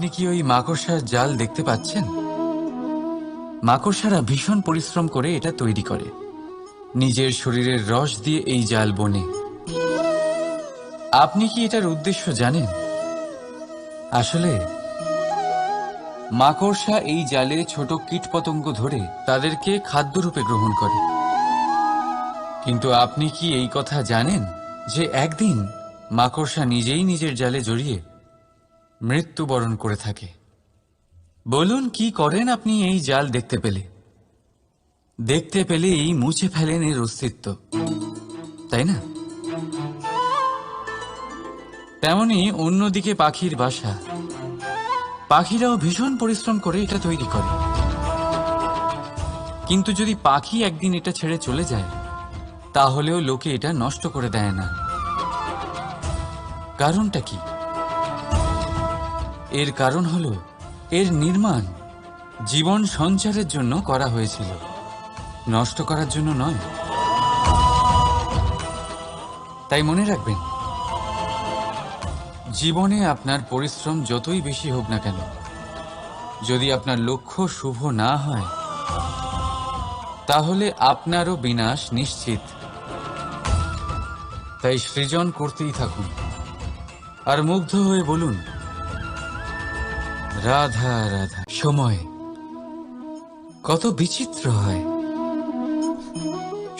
আপনি কি ওই মাকড়সার জাল দেখতে পাচ্ছেন? মাকড়সারা ভীষণ পরিশ্রম করে এটা তৈরি করে। নিজের শরীরের রস দিয়ে এই জাল বোনে। আপনি কি এটার উদ্দেশ্য জানেন? আসলে মাকড়সা এই জালে ছোট কীটপতঙ্গ ধরে তাদেরকে খাদ্যরূপে গ্রহণ করে। কিন্তু আপনি কি এই কথা জানেন যে একদিন মাকড়সা নিজেই নিজের জালে জড়িয়ে মৃত্যুবরণ করে থাকে? বলুন, কি করেন আপনি এই জাল দেখতে পেলেই মুছে ফেলেন এর অস্তিত্ব, তাই না? তেমনি অন্যদিকে পাখির বাসা, পাখিরাও ভীষণ পরিশ্রম করে এটা তৈরি করে। কিন্তু যদি পাখি একদিন এটা ছেড়ে চলে যায়, তাহলেও লোকে এটা নষ্ট করে দেয় না। কারণটা কি? এর কারণ হলো এর নির্মাণ জীবন সঞ্চারের জন্য করা হয়েছিল, নষ্ট করার জন্য নয়। তাই মনে রাখবেন, জীবনে আপনার পরিশ্রম যতই বেশি হোক না কেন, যদি আপনার লক্ষ্য শুভ না হয়, তাহলে আপনারও বিনাশ নিশ্চিত। তাই সৃজন করতেই থাকুন আর মুগ্ধ হয়ে বলুন, রাধা রাধা। সময় কত বিচিত্র হয়।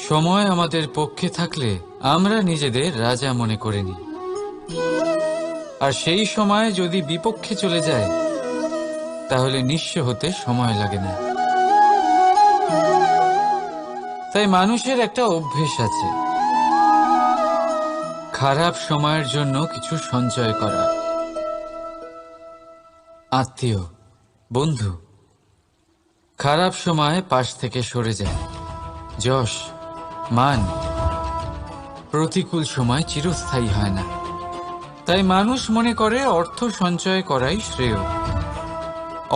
সময় আমাদের পক্ষে থাকলে আমরা নিজেদের রাজা মনে করে নিই, আর সেই সময় যদি বিপক্ষে চলে যায়, তাহলে নিঃস্ব হতে সময় লাগে না। তাই মানুষের একটা অভ্যেস আছে, খারাপ সময়ের জন্য কিছু সঞ্চয় করা। আত্মীয়, বন্ধু খারাপ সময় পাশ থেকে সরে যায়। যশ, মান প্রতিকূল সময় চিরস্থায়ী হয় না। তাই মানুষ মনে করে অর্থ সঞ্চয় করাই শ্রেয়।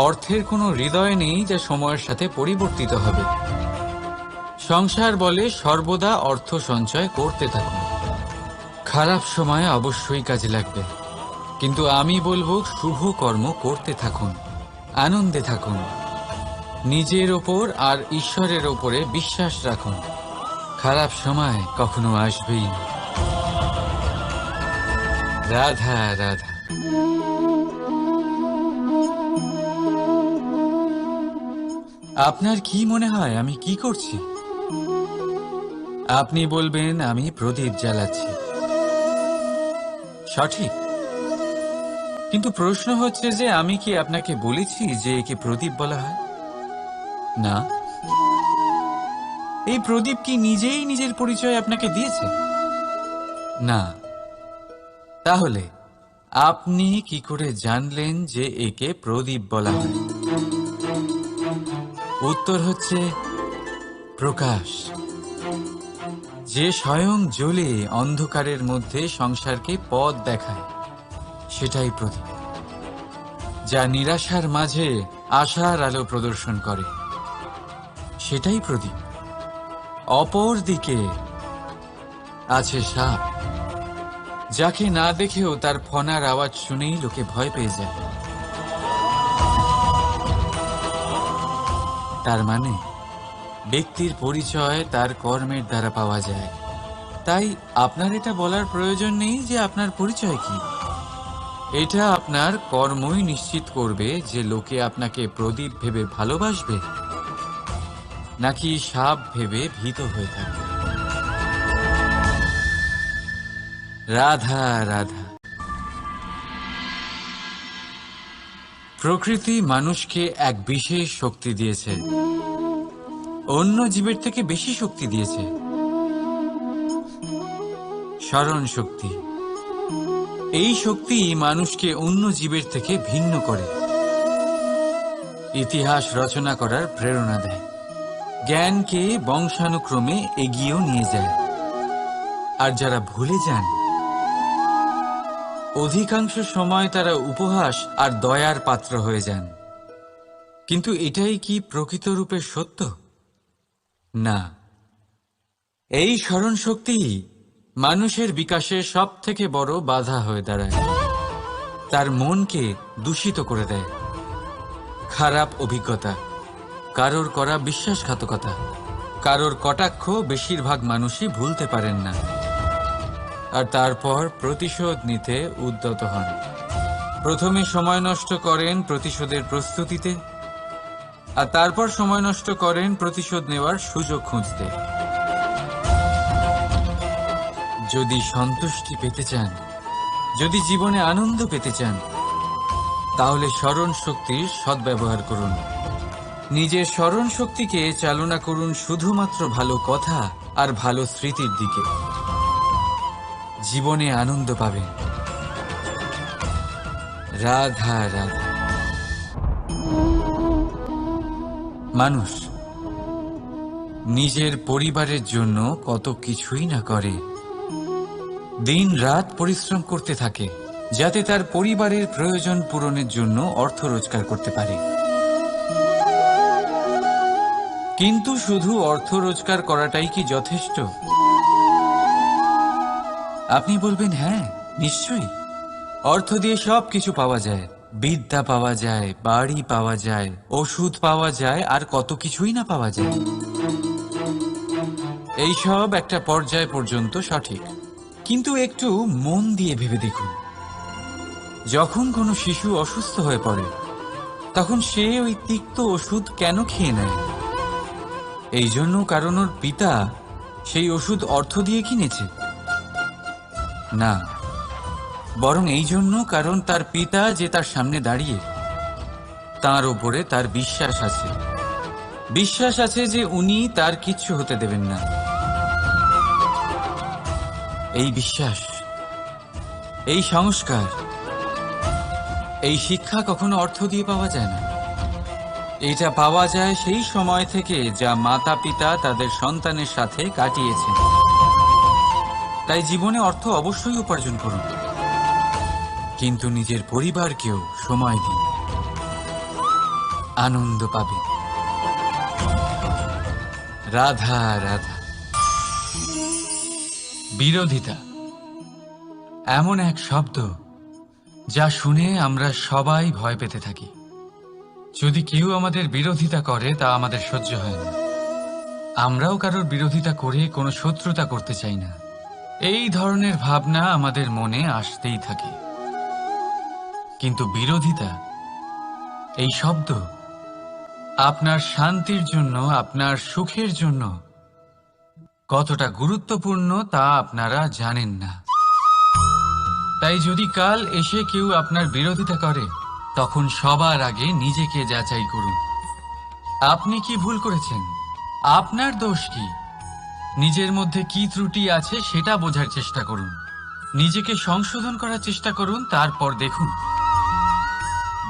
অর্থের কোনো হৃদয় নেই যা সময়ের সাথে পরিবর্তিত হবে। সংসার বলে সর্বদা অর্থ সঞ্চয় করতে থাকুন। খারাপ সময় অবশ্যই কাজে লাগবে, কিন্তু আমি বলবো শুভ কর্ম করতে থাকুন, আনন্দে থাকুন, নিজের ওপর আর ঈশ্বরের ওপরে বিশ্বাস রাখুন। খারাপ সময় কখনো আসবেই না। রাধা রাধা। আপনার কি মনে হয় আমি কি করছি? আপনি বলবেন আমি প্রদীপ জ্বালাচ্ছি। সঠিক, কিন্তু প্রশ্ন হচ্ছে যে আমি কি আপনাকে বলেছি যে একে প্রদীপ বলা হয়? না। এই প্রদীপ কি নিজেই নিজের পরিচয় আপনাকে দিয়েছে? না। তাহলে আপনি কি করে জানলেন যে একে প্রদীপ বলা হয়? উত্তর হচ্ছে প্রকাশ, যে স্বয়ং জ্বলে অন্ধকারের মধ্যে সংসারকে পথ দেখায়, সেটাই প্রদীপ। যা নিরাশার মাঝে আশার আলো প্রদর্শন করে, সেটাই প্রদীপ। অপর দিকে আছে সাপ, যাকে না দেখেও তার ফনার আওয়াজ শুনেই লোকে ভয় পেয়ে যায়। তার মানে ব্যক্তির পরিচয় তার কর্মের দ্বারা পাওয়া যায়। তাই আপনার এটা বলার প্রয়োজন নেই যে আপনার পরিচয় কি। এটা আপনার কর্মই নিশ্চিত করবে যে লোকে আপনাকে প্রদীপ ভেবে ভালোবাসবে নাকি সাপ ভেবে ভীত হয়ে থাকবে। রাধা রাধা। প্রকৃতি মানুষকে এক বিশেষ শক্তি দিয়েছে, অন্য জীবের থেকে বেশি শক্তি দিয়েছে। স্মরণ শক্তি। এই শক্তি মানুষকে অন্য জীবের থেকে ভিন্ন করে, ইতিহাস রচনা করার প্রেরণা দেয়, জ্ঞানকে বংশানুক্রমে এগিয়েও নিয়ে যায়। আর যারা ভুলে যান, অধিকাংশ সময় তারা উপহাস আর দয়ার পাত্র হয়ে যান। কিন্তু এটাই কি প্রকৃত রূপে সত্য? না। এই স্মরণ শক্তি মানুষের বিকাশের সব থেকে বড় বাধা হয়ে দাঁড়ায়। তার মনকে দূষিত করে দেয়। খারাপ অভিজ্ঞতা, কারোর করা বিশ্বাসঘাতকতা, কারোর কটাক্ষ বেশিরভাগ মানুষই ভুলতে পারেন না, আর তারপর প্রতিশোধ নিতে উদ্যত হন। প্রথমে সময় নষ্ট করেন প্রতিশোধের প্রস্তুতিতে, আর তারপর সময় নষ্ট করেন প্রতিশোধ নেওয়ার সুযোগ খুঁজতে। যদি সন্তুষ্টি পেতে চান, যদি জীবনে আনন্দ পেতে চান, তাহলে স্মরণ শক্তির সদ্ব্যবহার করুন। নিজের স্মরণ শক্তিকে চালনা করুন শুধুমাত্র ভালো কথা আর ভালো স্মৃতির দিকে। জীবনে আনন্দ পাবেন। রাধা রাধা। মানুষ নিজের পরিবারের জন্য কত কিছুই না করে, দিন রাত পরিশ্রম করতে থাকে যাতে তার পরিবারের প্রয়োজন পূরণের জন্য অর্থ রোজগার করতে পারে। কিন্তু শুধু অর্থ রোজগার করাটাই কি যথেষ্ট? আপনি বলবেন, হ্যাঁ নিশ্চয়ই, অর্থ দিয়ে সব কিছু পাওয়া যায়, বিদ্যা পাওয়া যায়, বাড়ি পাওয়া যায়, ওষুধ পাওয়া যায়, আর কত কিছুই না পাওয়া যায়। এই সব একটা পর্যায় পর্যন্ত সঠিক, কিন্তু একটু মন দিয়ে ভেবে দেখুন, যখন কোনো শিশু অসুস্থ হয়ে পড়ে তখন সে ওই তিক্ত ওষুধ কেন খেয়ে নেয়? এই জন্য কারণ ওর পিতা সেই ওষুধ অর্থ দিয়ে কিনেছে? না, বরং এই জন্য কারণ তার পিতা যে তার সামনে দাঁড়িয়ে, তার ওপরে তার বিশ্বাস আছে। বিশ্বাস আছে যে উনি তার কিচ্ছু হতে দেবেন না। এই বিশ্বাস, এই সংস্কার, এই শিক্ষা কখনো অর্থ দিয়ে পাওয়া যায় না। এটা পাওয়া যায় সেই সময় থেকে যা মাতা পিতা তাদের সন্তানের সাথে কাটিয়েছেন। তাই জীবনে অর্থ অবশ্যই উপার্জন করুন, কিন্তু নিজের পরিবারকেও সময় দিন, আনন্দ পাবে। রাধা রাধা। বিরোধিতা এমন এক শব্দ যা শুনে আমরা সবাই ভয় পেতে থাকি। যদি কেউ আমাদের বিরোধিতা করে তা আমাদের সহ্য হয় না। আমরাও কারোর বিরোধিতা করে কোনো শত্রুতা করতে চাই না। এই ধরনের ভাবনা আমাদের মনে আসতেই থাকে। কিন্তু বিরোধিতা, এই শব্দ আপনার শান্তির জন্য, আপনার সুখের জন্য কতটা গুরুত্বপূর্ণ তা আপনারা জানেন না। তাই যদি কাল এসে কেউ আপনার বিরোধিতা করে, তখন সবার আগে নিজেকে যাচাই করুন। আপনি কি ভুল করেছেন? আপনার দোষ কি? নিজের মধ্যে কি ত্রুটি আছে সেটা বোঝার চেষ্টা করুন, নিজেকে সংশোধন করার চেষ্টা করুন, তারপর দেখুন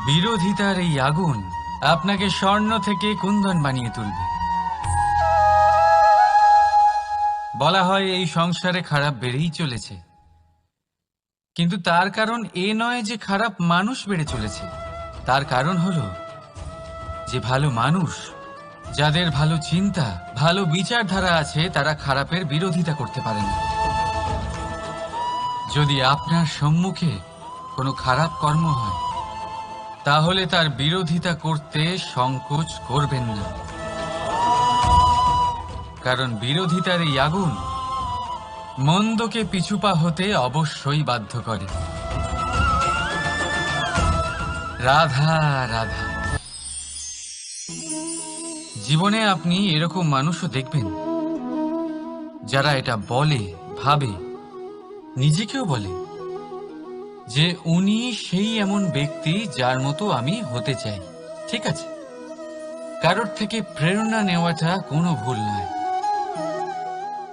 বিরোধিতার এই আগুন আপনাকে স্বর্ণ থেকে কুন্দন বানিয়ে তুলবে। বলা হয় এই সংসারে খারাপ বেড়েই চলেছে, কিন্তু তার কারণ এ নয় যে খারাপ মানুষ বেড়ে চলেছে। তার কারণ হলো যে ভালো মানুষ, যাদের ভালো চিন্তা, ভালো বিচারধারা আছে, তারা খারাপের বিরোধিতা করতে পারে না। যদি আপনার সম্মুখে কোনো খারাপ কর্ম হয়, তাহলে তার বিরোধিতা করতে সংকোচ করবেন না, কারণ বিরোধিতার এই আগুন মন্দকে পিছুপা হতে অবশ্যই বাধ্য করে। রাধা রাধা। জীবনে আপনি এরকম মানুষও দেখবেন যারা এটা বলে, ভাবে, নিজেকেও বলে যে উনি সেই এমন ব্যক্তি যার মতো আমি হতে চাই। ঠিক আছে, কারোর থেকে প্রেরণা নেওয়াটা কোনো ভুল নয়,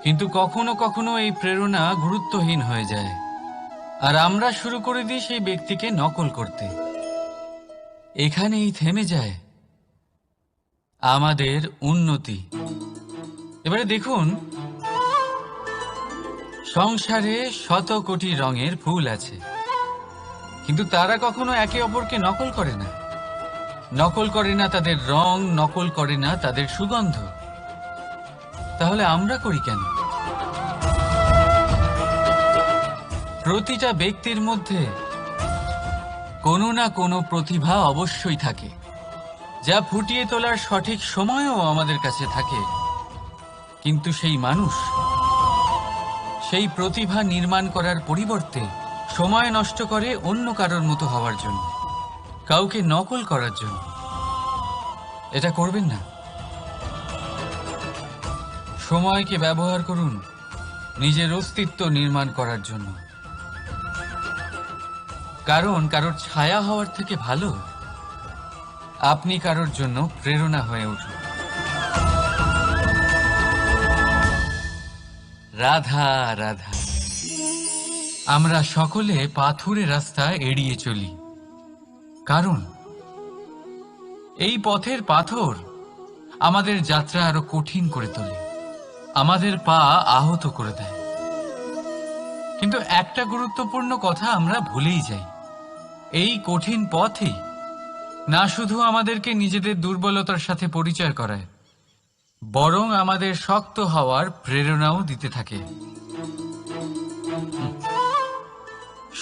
কিন্তু কখনো কখনো এই প্রেরণা গুরুত্বহীন হয়ে যায়, আর আমরা শুরু করে দিই সেই ব্যক্তিকে নকল করতে। এখানেই থেমে যায় আমাদের উন্নতি। এবারে দেখুন, সংসারে শত কোটি রঙের ফুল আছে, কিন্তু তারা কখনো একে অপরকে নকল করে না। নকল করে না তাদের রং, নকল করে না তাদের সুগন্ধ। তাহলে আমরা করি কেন? প্রতিটা ব্যক্তির মধ্যে কোনো না কোনো প্রতিভা অবশ্যই থাকে, যা ফুটিয়ে তোলার সঠিক সময়ও আমাদের কাছে থাকে, কিন্তু সেই মানুষ সেই প্রতিভা নির্মাণ করার পরিবর্তে সময় নষ্ট করে অন্য কারোর মতো হওয়ার জন্য, কাউকে নকল করার জন্য। এটা করবেন না। সময়কে ব্যবহার করুন নিজের অস্তিত্ব নির্মাণ করার জন্য, কারণ কারোর ছায়া হওয়ার থেকে ভালো আপনি কারোর জন্য প্রেরণা হয়ে উঠুন। রাধা রাধা। আমরা সকলে পাথুরে রাস্তা এড়িয়ে চলি, কারণ এই পথের পাথর আমাদের যাত্রা আরো কঠিন করে তোলে, আমাদের পা আহত করে দেয়। কিন্তু একটা গুরুত্বপূর্ণ কথা আমরা ভুলেই যাই, এই কঠিন পথই না শুধু আমাদেরকে নিজেদের দুর্বলতার সাথে পরিচয় করায়, বরং আমাদের শক্ত হওয়ার প্রেরণাও দিতে থাকে।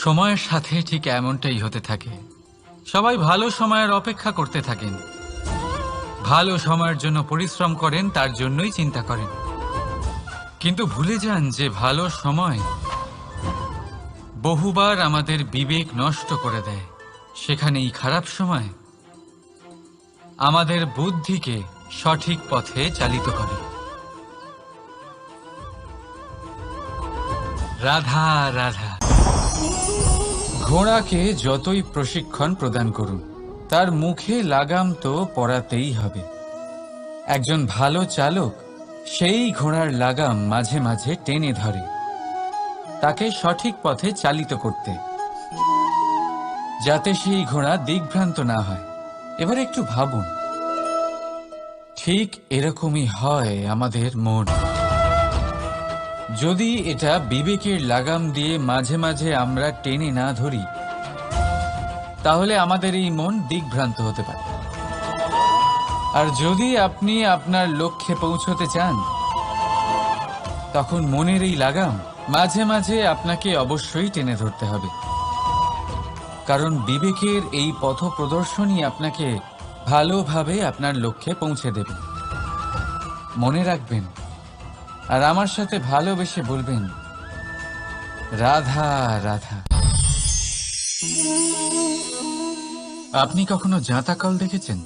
সময়ের সাথে ঠিক এমনটাই হতে থাকে। সবাই ভালো সময়ের অপেক্ষা করতে থাকেন, ভালো সময়ের জন্য পরিশ্রম করেন, তার জন্যই চিন্তা করেন, কিন্তু ভুলে যান যে ভালো সময় বহুবার আমাদের বিবেক নষ্ট করে দেয়। সেখানেই খারাপ সময় আমাদের বুদ্ধিকে সঠিক পথে চালিত করে। রাধা রাধা। ঘোড়াকে যতই প্রশিক্ষণ প্রদান করুন, তার মুখে লাগাম তো পরাতেই হবে। একজন ভালো চালক সেই ঘোড়ার লাগাম মাঝে মাঝে টেনে ধরে, তাকে সঠিক পথে চালিত করতে, যাতে সেই ঘোড়া দিগ্ভ্রান্ত না হয়। এবার একটু ভাবুন, ঠিক এরকমই হয় আমাদের মন। যদি এটা বিবেকের লাগাম দিয়ে মাঝে মাঝে আমরা টেনে না ধরি, তাহলে আমাদের এই মন দিগ্ভ্রান্ত হতে পারে। আর যদি আপনি আপনার লক্ষ্যে পৌঁছতে চান, তখন মনের এই লাগাম মাঝে মাঝে আপনাকে অবশ্যই টেনে ধরতে হবে, কারণ বিবেকের এই পথ প্রদর্শনই আপনাকে ভালোভাবে আপনার লক্ষ্যে পৌঁছে দেবে। মনে রাখবেন, আর আমার সাথে ভালোবেসে বলবেন, রাধা রাধা। আপনি কখনো জাঁতা কল দেখেছেন?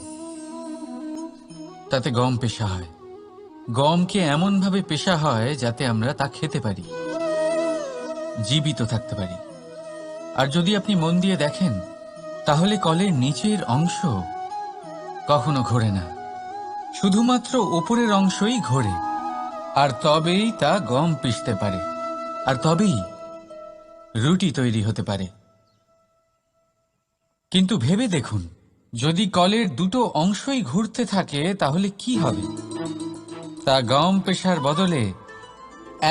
তাতে গম পেষা হয়। গমকে এমনভাবে পেষা হয় যাতে আমরা তা খেতে পারি, জীবিত থাকতে পারি। আর যদি আপনি মন দিয়ে দেখেন, তাহলে কলের নিচের অংশ কখনো ঘোরে না, শুধুমাত্র উপরের অংশই ঘোরে। আর তবেই তা গম পিষতে পারে, আর তবেই রুটি তৈরি হতে পারে। কিন্তু ভেবে দেখুন, যদি কলের দুটো অংশই ঘুরতে থাকে, তাহলে কি হবে? তা গম পেশার বদলে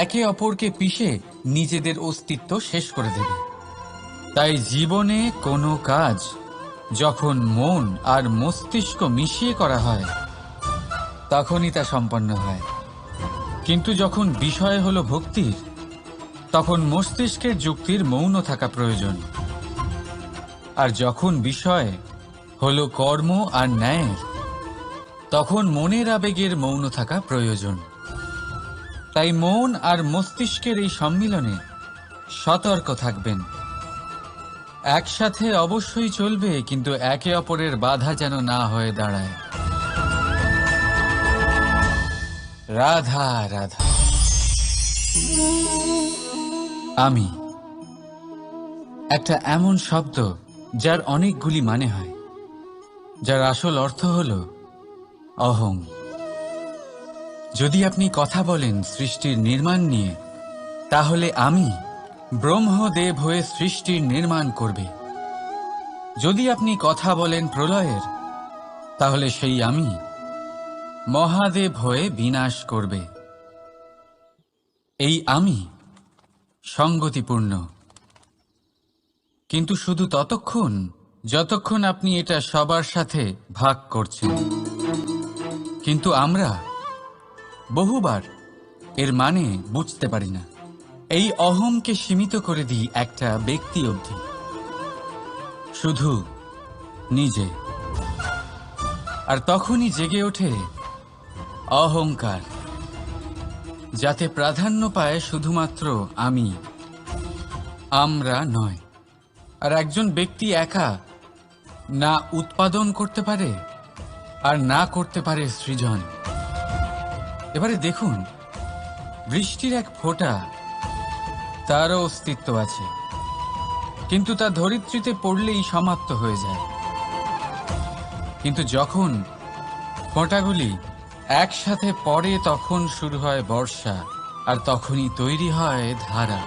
একে অপরকে পিষে নিজেদের অস্তিত্ব শেষ করে দেবে। তাই জীবনে কোনো কাজ যখন মন আর মস্তিষ্ক মিশিয়ে করা হয়, তখনই তা সম্পন্ন হয়। কিন্তু যখন বিষয় হলো ভক্তির, তখন মস্তিষ্কের যুক্তির মৌন থাকা প্রয়োজন। আর যখন বিষয় হলো কর্ম আর ন্যায়ের, তখন মনের আবেগের মৌন থাকা প্রয়োজন। তাই মন আর মস্তিষ্কের এই সম্মিলনে সতর্ক থাকবেন। একসাথে অবশ্যই চলবে, কিন্তু একে অপরের বাধা যেন না হয়ে দাঁড়ায়। রাধা রাধা। আমি একটা এমন শব্দ যার অনেকগুলি মানে হয়, যার আসল অর্থ হল অহং। যদি আপনি কথা বলেন সৃষ্টির নির্মাণ নিয়ে, তাহলে আমি ব্রহ্মদেব হয়ে সৃষ্টির নির্মাণ করবে। যদি আপনি কথা বলেন প্রলয়ের, তাহলে সেই আমি মহাদেব হয়ে বিনাশ করবে। এই আমি সঙ্গতিপূর্ণ, কিন্তু শুধু ততক্ষণ যতক্ষণ আপনি এটা সবার সাথে ভাগ করছেন। কিন্তু আমরা বহুবার এর মানে বুঝতে পারি না। এই অহংকে সীমিত করে দিই একটা ব্যক্তি অবধি। শুধু নিজে। আর তখনই জেগে ওঠে অহংকার, যাতে প্রাধান্য পায় শুধুমাত্র আমি, আমরা নয়। আর একজন ব্যক্তি একা না উৎপাদন করতে পারে আর না করতে পারে সৃজন। এবারে দেখুন, বৃষ্টির এক ফোঁটা, তারও অস্তিত্ব আছে, কিন্তু তা ধরিত্রীতে পড়লেই সমাপ্ত হয়ে যায়। কিন্তু যখন ফোঁটাগুলি একসাথে পড়ে তখন শুরু হয় বর্ষা, আর তখনই তৈরি হয় ধারা।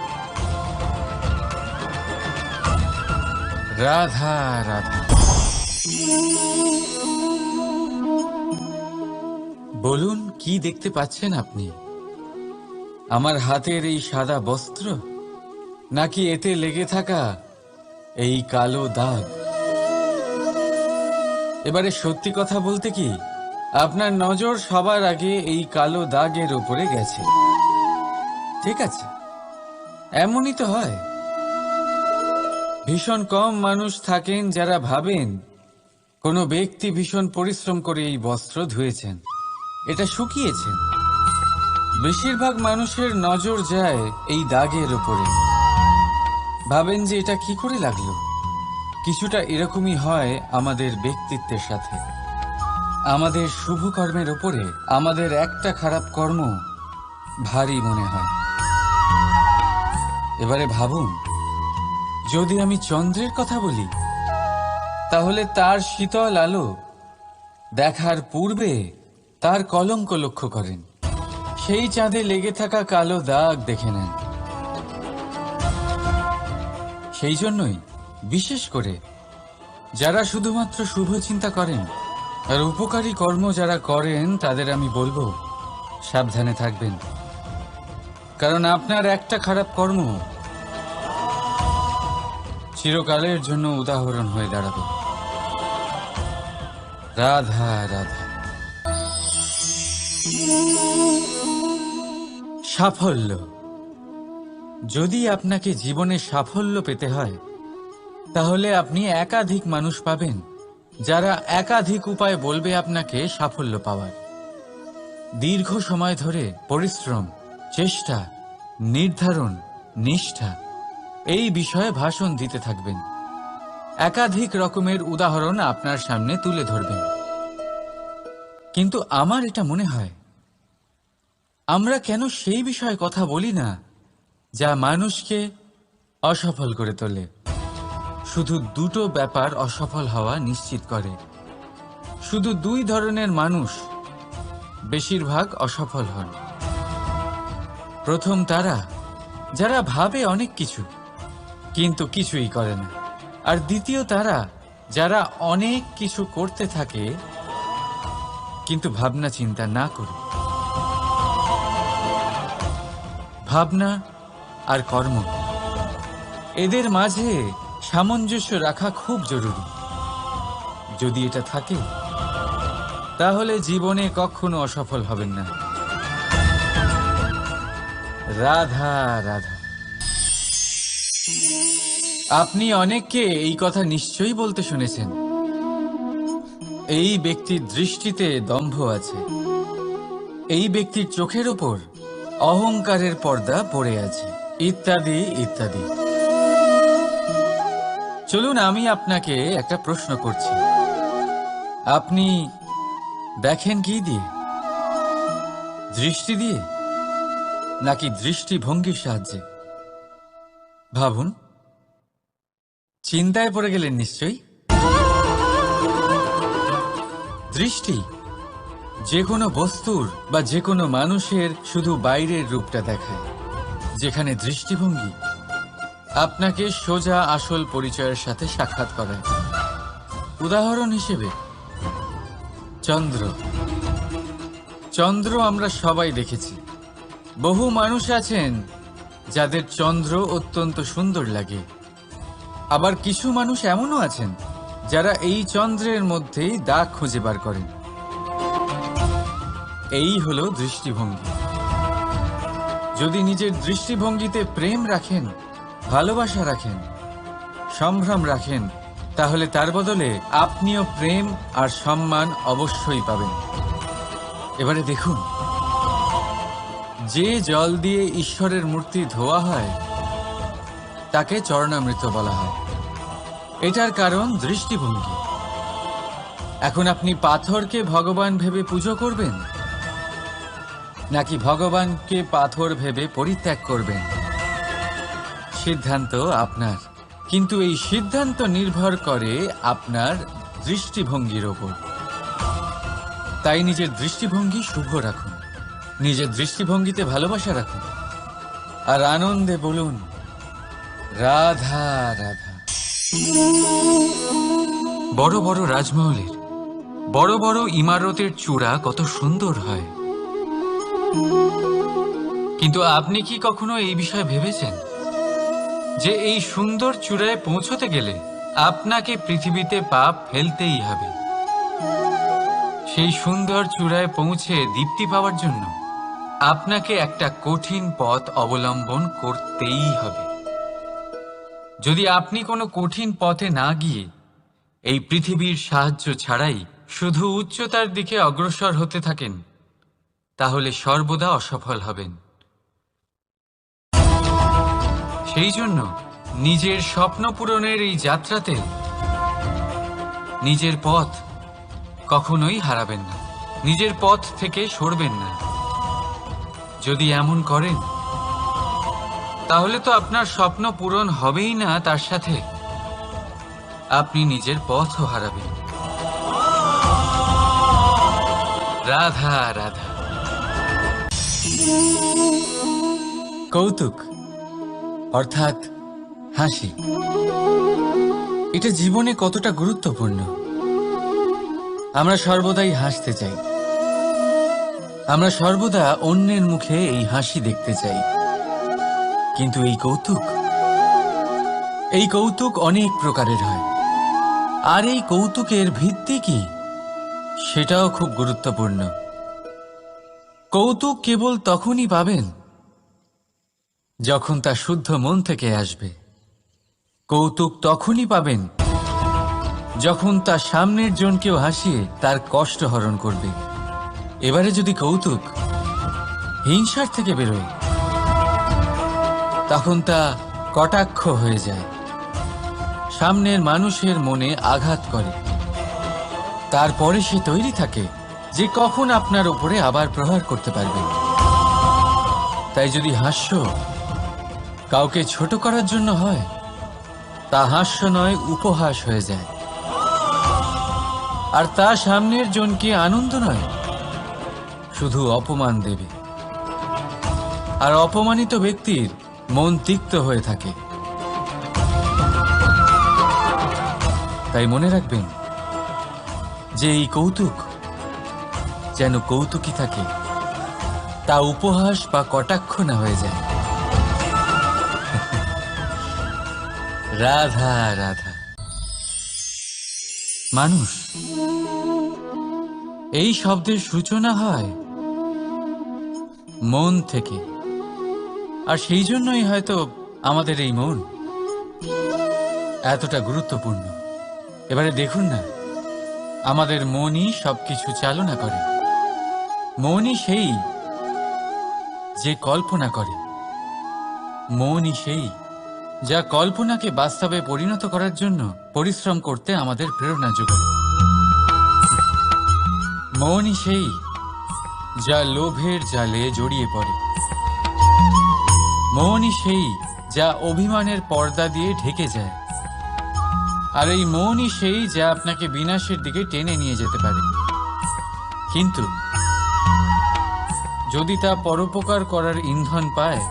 রাধা রাধা। বলুন, কি দেখতে পাচ্ছেন আপনি? আমার হাতের এই সাদা বস্ত্র, নাকি এতে লেগে থাকা এই কালো দাগ? এবারে সত্যি কথা বলতে কি, আপনার নজর সবার আগে এই কালো দাগের উপরে গেছে। ঠিক আছে, এমনই তো হয়। ভীষণ কম মানুষ থাকেন যারা ভাবেন কোনো ব্যক্তি ভীষণ পরিশ্রম করে এই বস্ত্র ধুয়েছেন, এটা শুকিয়েছেন। বেশিরভাগ মানুষের নজর যায় এই দাগের উপরে, ভাবেন যে এটা কি করে লাগলো। কিছুটা এরকমই হয় আমাদের ব্যক্তিত্বের সাথে। আমাদের শুভ কর্মের উপরে আমাদের একটা খারাপ কর্ম ভারী মনে হয়। এবারে ভাবুন, যদি আমি চন্দ্রের কথা বলি, তাহলে তার শীতল আলো দেখার পূর্বে তার কলঙ্ক লক্ষ্য করেন, সেই চাঁদে লেগে থাকা কালো দাগ দেখে নেন। সেই জন্যই বিশেষ করে যারা শুধুমাত্র শুভ চিন্তা করেন আর উপকারী কর্ম যারা করেন, তাদের আমি বলবো সাবধানে থাকবেন, কারণ আপনার একটা খারাপ কর্ম চিরকালের জন্য উদাহরণ হয়ে দাঁড়াবে। রাধা রাধা। সাফল্য। যদি আপনাকে জীবনে সাফল্য পেতে হয়, তাহলে আপনি একাধিক মানুষ পাবেন যারা একাধিক উপায় বলবে আপনাকে সাফল্য পাওয়ার। দীর্ঘ সময় ধরে পরিশ্রম, চেষ্টা, নির্ধারণ, নিষ্ঠা এই বিষয়ে ভাষণ দিতে থাকবেন। একাধিক রকমের উদাহরণ আপনার সামনে তুলে ধরবেন। কিন্তু আমার এটা মনে হয়, আমরা কেন সেই বিষয়ে কথা বলি না যা মানুষকে অসফল করে তোলে? শুধু দুটো ব্যাপার অসফল হওয়া নিশ্চিত করে। শুধু দুই ধরনের মানুষ বেশিরভাগ অসফল হন। প্রথম তারা যারা ভাবে অনেক কিছু কিন্তু কিছুই করে না, আর দ্বিতীয় তারা যারা অনেক কিছু করতে থাকে কিন্তু ভাবনা চিন্তা না করে। ভাবনা আর কর্ম, এদের মাঝে সামঞ্জস্য রাখা খুব জরুরি। যদি এটা থাকে, তাহলে জীবনে কখনো অসফল হবেন না। রাধা রাধা। আপনি অনেককে এই কথা নিশ্চয়ই বলতে শুনেছেন, এই ব্যক্তির দৃষ্টিতে দম্ভ আছে, এই ব্যক্তির চোখের ওপর অহংকারের পর্দা পড়ে আছে, ইত্যাদি ইত্যাদি। চলুন, আমি আপনাকে একটা প্রশ্ন করছি। আপনি দেখেন কি দিয়ে? দৃষ্টি দিয়ে নাকি দৃষ্টিভঙ্গির সাহায্যে? ভাবুন। চিন্তায় পড়ে গেলেন নিশ্চয়ই। দৃষ্টি যে কোনো বস্তুর বা যে কোনো মানুষের শুধু বাইরের রূপটা দেখায়, যেখানে দৃষ্টিভঙ্গি আপনাকে সোজা আসল পরিচয়ের সাথে সাক্ষাৎ করায়। উদাহরণ হিসেবে চন্দ্র। চন্দ্র আমরা সবাই দেখেছি। বহু মানুষ আছেন যাদের চন্দ্র অত্যন্ত সুন্দর লাগে, আবার কিছু মানুষ এমনও আছেন যারা এই চন্দ্রের মধ্যেই দাগ খুঁজে বার করেন। এই হলো দৃষ্টিভঙ্গি। যদি নিজের দৃষ্টিভঙ্গিতে প্রেম রাখেন, ভালোবাসা রাখেন, সম্ভ্রম রাখেন, তাহলে তার বদলে আপনিও প্রেম আর সম্মান অবশ্যই পাবেন। এবারে দেখুন, যে জল দিয়ে ঈশ্বরের মূর্তি ধোয়া হয় তাকে চরণামৃত বলা হয়। এটার কারণ দৃষ্টিভঙ্গি। এখন আপনি পাথরকে ভগবান ভেবে পুজো করবেন, নাকি ভগবানকে পাথর ভেবে পরিত্যাগ করবেন? সিদ্ধান্ত আপনার, কিন্তু এই সিদ্ধান্ত নির্ভর করে আপনার দৃষ্টিভঙ্গির ওপর। তাই নিজের দৃষ্টিভঙ্গি শুভ রাখুন, নিজের দৃষ্টিভঙ্গিতে ভালোবাসা রাখুন, আর আনন্দে বলুন রাধা রাধা। বড় বড় রাজমহলের বড় বড় ইমারতের চূড়া কত সুন্দর হয়, কিন্তু আপনি কি কখনো এই বিষয়ে ভেবেছেন যে এই সুন্দর চূড়ায় পৌঁছতে গেলে আপনাকে পৃথিবীতে পা ফেলতেই হবে? সেই সুন্দর চূড়ায় পৌঁছে দীপ্তি পাওয়ার জন্য আপনাকে একটা কঠিন পথ অবলম্বন করতেই হবে। যদি আপনি কোনো কঠিন পথে না গিয়ে এই পৃথিবীর সাহায্য ছাড়াই শুধু উচ্চতার দিকে অগ্রসর হতে থাকেন, তাহলে সর্বদা অসফল হবেন। সেই জন্য নিজের স্বপ্ন পূরণের এই যাত্রাতে নিজের পথ কখনোই হারাবেন না, নিজের পথ থেকে সরবেন না। যদি এমন করেন তাহলে তো আপনার স্বপ্ন পূরণ হবেই না, তার সাথে আপনি নিজের পথও হারাবেন। রাধা রাধা। কৌতুক অর্থাৎ হাসি, এটা জীবনে কতটা গুরুত্বপূর্ণ। আমরা সর্বদাই হাসতে চাই, আমরা সর্বদা অন্যের মুখে এই হাসি দেখতে চাই। কিন্তু এই কৌতুক অনেক প্রকারের হয়, আর এই কৌতুকের ভিত্তি কি সেটাও খুব গুরুত্বপূর্ণ। কৌতুক কেবল তখনই পাবেন যখন তা শুদ্ধ মন থেকে আসবে। কৌতুক তখনই পাবেন যখন তা সামনের জনকেও হাসিয়ে তার কষ্ট হরণ করবে। এবারে যদি কৌতুক হিংসার থেকে বেরোয়, তখন তা কটাক্ষ হয়ে যায়, সামনের মানুষের মনে আঘাত করে। তারপরে সে তৈরি থাকে যে কখন আপনার উপরে আবার প্রহার করতে পারবে। তাই যদি হাস্য কাউকে ছোট করার জন্য হয়, তা হাস্য নয়, উপহাস হয়ে যায়। আর তা সামনের জনকে আনন্দ নয়, শুধু অপমান দেবে। আর অপমানিত ব্যক্তির মন তিক্ত হয়ে থাকে। তাই মনে রাখবেন যে এই কৌতুক যেন কৌতুকই থাকে, তা উপহাস বা কটাক্ষ না হয়ে যায়। রাধা রাধা। মানুষ এই শব্দের সূচনা হয় মন থেকে, আর সেই জন্যই হয়তো আমাদের এই মন এতটা গুরুত্বপূর্ণ। এবারে দেখুন না, আমাদের মনই সবকিছু চালনা করে। মনই সেই যে কল্পনা করে, মনই সেই যা কল্পনাকে বাস্তবে পরিণত করার জন্য পরিশ্রম করতে আমাদের প্রেরণা যোগায়। মনই সেই যা লোভের জালে জড়িয়ে পড়ে। মনই সেই যা অভিমানের পর্দা দিয়ে ঢেকে যায়। আর এই মনই সেই যা আপনাকে বিনাশের দিকে টেনে নিয়ে যেতে পারে। কিন্তু যদি তা পরোপকার করার ইন্ধন পায়,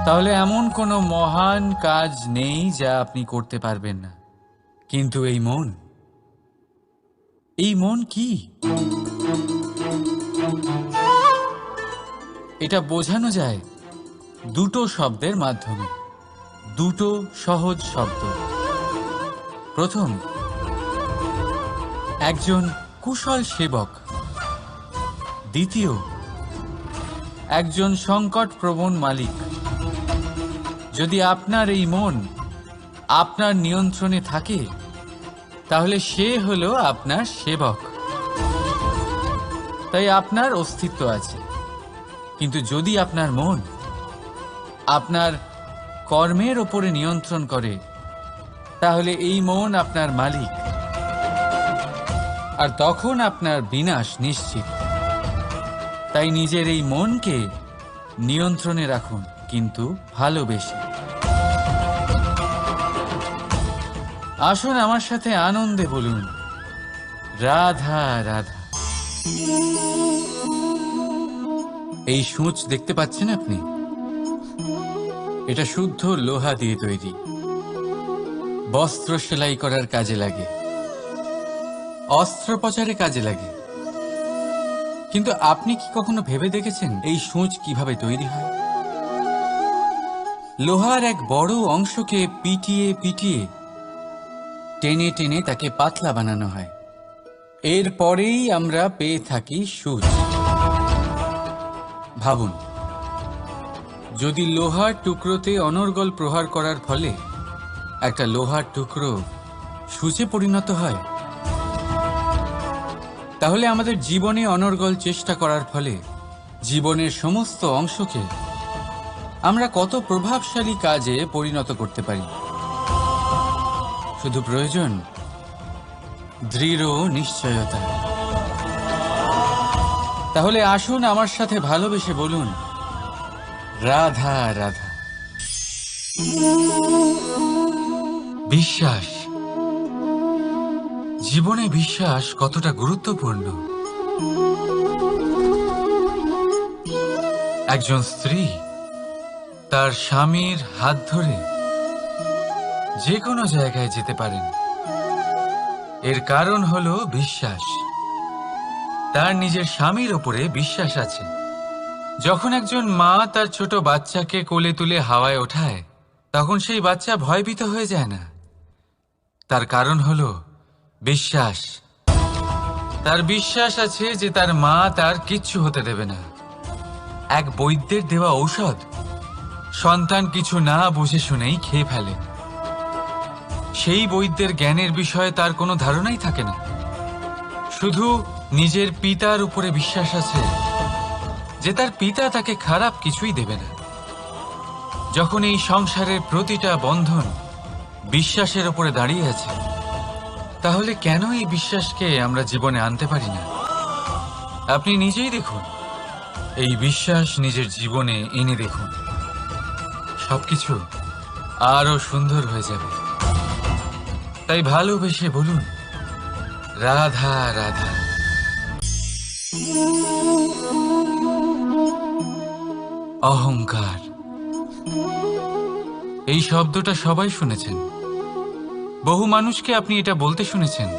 তাহলে এমন কোনো মহান কাজ নেই যা আপনি করতে পারবেন না। কিন্তু এই মন কি? এটা বোঝানো যায় দুটো শব্দের মাধ্যমে, দুটো সহজ শব্দ। প্রথম, একজন কুশল সেবক। দ্বিতীয়, একজন সংকটপ্রবণ মালিক। যদি আপনার এই মন আপনার নিয়ন্ত্রণে থাকে তাহলে সে হলো আপনার সেবক, তাই আপনার অস্তিত্ব আছে। কিন্তু যদি আপনার মন আপনার কর্মের ওপরে নিয়ন্ত্রণ করে তাহলে এই মন আপনার মালিক, আর তখন আপনার বিনাশ নিশ্চিত। তাই নিজের এই মনকে নিয়ন্ত্রণে রাখুন, কিন্তু ভালোবেসে। আসুন আমার সাথে আনন্দে বলুন, রাধা রাধা। এই সূঁচ দেখতে পাচ্ছেন আপনি? এটা শুদ্ধ লোহা দিয়ে তৈরি, বস্ত্র সেলাই করার কাজে লাগে, অস্ত্রোপচারে কাজে লাগে। কিন্তু আপনি কি কখনো ভেবে দেখেছেন এই সূঁচ কিভাবে তৈরি হয়? লোহার এক বড় অংশকে পিটিয়ে পিটিয়ে টেনে টেনে তাকে পাতলা বানানো হয়। এরপরেই আমরা পেয়ে থাকি সূঁচ। ভাবুন, যদি লোহার টুকরোতে অনর্গল প্রহার করার ফলে একটা লোহার টুকরো সূঁচে পরিণত হয়, তাহলে আমাদের জীবনে অনর্গল চেষ্টা করার ফলে জীবনের সমস্ত অংশকে আমরা কত প্রভাবশালী কাজে পরিণত করতে পারি। শুধু প্রয়োজন দৃঢ় নিশ্চয়তা। তাহলে আসুন আমার সাথে ভালোবেসে বলুন, রাধা রাধা। বিশ্বাস, জীবনে বিশ্বাস কতটা গুরুত্বপূর্ণ। একজন স্ত্রী তার স্বামীর হাত ধরে যে কোনো জায়গায় যেতে পারেন, এর কারণ হলো বিশ্বাস। তার নিজের স্বামীর ওপরে বিশ্বাস আছে। যখন একজন মা তার ছোট বাচ্চাকে কোলে তুলে হাওয়ায় ওঠায়, তখন সেই বাচ্চা ভয়ভীত হয়ে যায় না। তার কারণ হলো বিশ্বাস। তার বিশ্বাস আছে যে তার মা তার কিচ্ছু হতে দেবে না। এক বৈদ্যের দেওয়া ঔষধ সন্তান কিছু না বুঝে শুনেই খেয়ে ফেলে। সেই বৈদ্যের জ্ঞানের বিষয়ে তার কোনো ধারণাই থাকে না। শুধু নিজের পিতার উপরে বিশ্বাস আছে যে তার পিতা তাকে খারাপ কিছুই দেবে না। যখন এই সংসারের প্রতিটা বন্ধন বিশ্বাসের উপরে দাঁড়িয়ে আছে, তাহলে কেন এই বিশ্বাসকে আমরা জীবনে আনতে পারি না? আপনি নিজেই দেখুন, এই বিশ্বাস নিজের জীবনে এনে দেখুন, সবকিছু আরো সুন্দর হয়ে যাবে। তাই ভালোবেসে বলুন, রাধা রাধা। অহংকার, এই শব্দটা সবাই শুনেছেন। বহু মানুষকে আপনি এটা বলতে শুনেছেন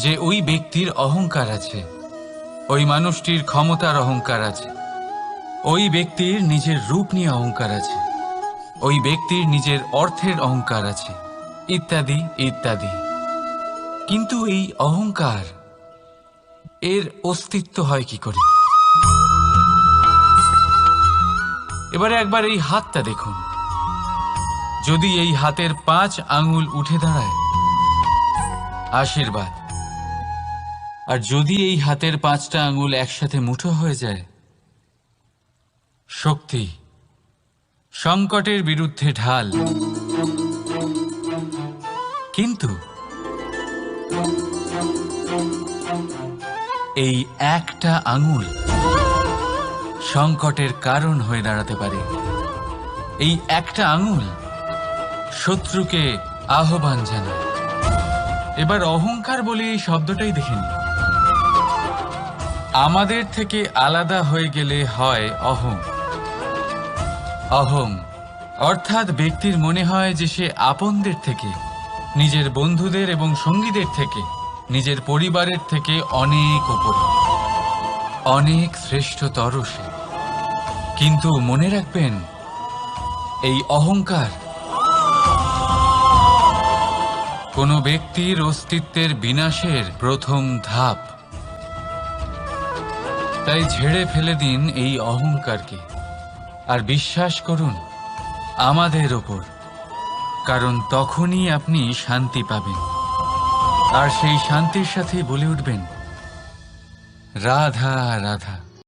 যে ওই ব্যক্তির অহংকার আছে, ওই মানুষটির ক্ষমতার অহংকার আছে, ওই ব্যক্তির নিজের রূপ নিয়ে অহংকার আছে, ওই ব্যক্তির নিজের অর্থের অহংকার আছে, ইত্যাদি ইত্যাদি। কিন্তু এই অহংকার, এর অস্তিত্ব হয় কি করে? এবারে একবার এই হাতটা দেখুন। যদি এই হাতের 5 আঙ্গুল উঠে দাঁড়ায়, আশীর্বাদ। আর যদি এই হাতের 5টা আঙ্গুল একসাথে মুঠো হয়ে যায়, শক্তি, সংকটের বিরুদ্ধে ঢাল। কিন্তু এই একটা আঙ্গুল সংকটের কারণ হয়ে দাঁড়াতে পারে। এই একটা আঙ্গুল শত্রুকে আহ্বান জানায়। এবার অহংকার বলে এই শব্দটাই দেখে নিন। আমাদের থেকে আলাদা হয়ে গেলে হয় অহং। অহং অর্থাৎ ব্যক্তির মনে হয় যে সে আপনদের থেকে, নিজের বন্ধুদের এবং সঙ্গীদের থেকে, নিজের পরিবারের থেকে অনেক উপরে, অনেক শ্রেষ্ঠতর সে। কিন্তু মনে রাখবেন, এই অহংকার কোনো ব্যক্তির অস্তিত্বের বিনাশের প্রথম ধাপ। তাই ঝেড়ে ফেলে দিন এই অহংকারকে, আর বিশ্বাস করুন আমাদের ওপর, কারণ তখনই আপনি শান্তি পাবেন, আর সেই শান্তির সাথে বলে উঠবেন, রাধা রাধা।